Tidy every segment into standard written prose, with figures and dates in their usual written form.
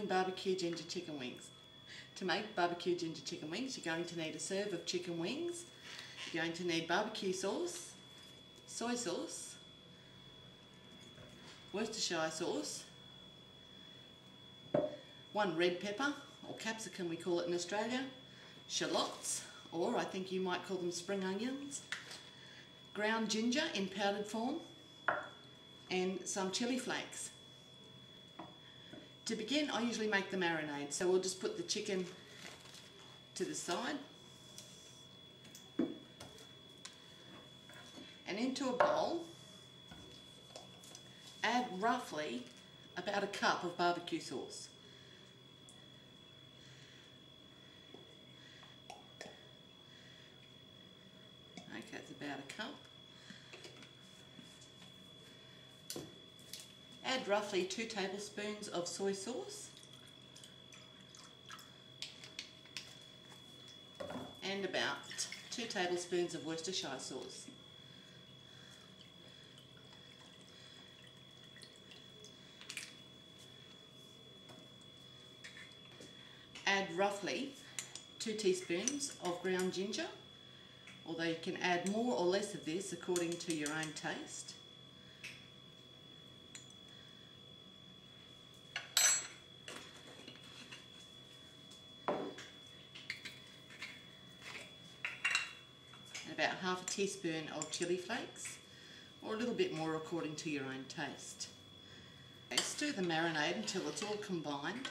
barbecue ginger chicken wings. To make barbecue ginger chicken wings, you're going to need a serve of chicken wings. You're going to need barbecue sauce, soy sauce, Worcestershire sauce, 1 red pepper, or capsicum we call it in Australia, shallots, or I think you might call them spring onions, ground ginger in powdered form, and some chilli flakes. To begin, I usually make the marinade, so we'll just put the chicken to the side and into a bowl. Add roughly about a cup of barbecue sauce. Okay, it's about a cup. Add roughly 2 tablespoons of soy sauce and about 2 tablespoons of Worcestershire sauce. Add roughly 2 teaspoons of ground ginger, although you can add more or less of this according to your own taste. And about half a teaspoon of chilli flakes, or a little bit more according to your own taste. Okay, stir the marinade until it's all combined.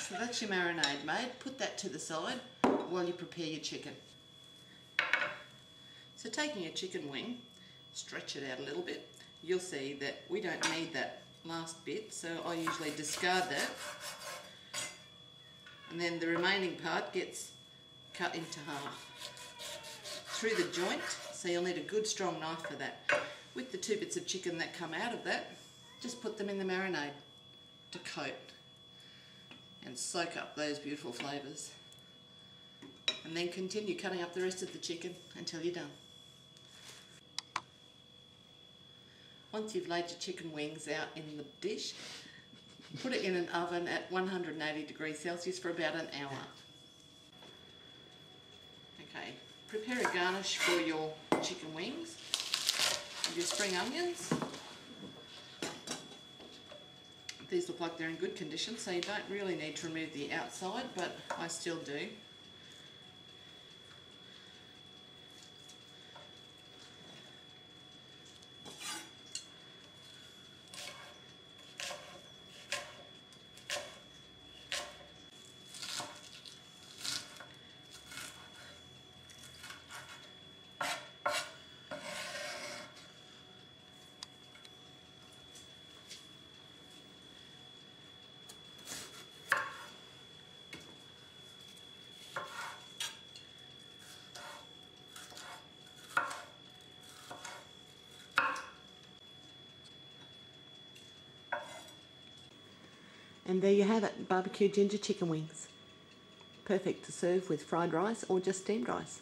So that's your marinade made. Put that to the side while you prepare your chicken. So taking a chicken wing, stretch it out a little bit. You'll see that we don't need that last bit, so I usually discard that. And then the remaining part gets cut into half through the joint, so you'll need a good strong knife for that. With the 2 bits of chicken that come out of that, just put them in the marinade to coat and soak up those beautiful flavours. And then continue cutting up the rest of the chicken until you're done. Once you've laid your chicken wings out in the dish, put it in an oven at 180 degrees Celsius for about an hour. Okay, prepare a garnish for your chicken wings and your spring onions. These look like they're in good condition, so you don't really need to remove the outside, but I still do. And there you have it, barbecue ginger chicken wings. Perfect to serve with fried rice or just steamed rice.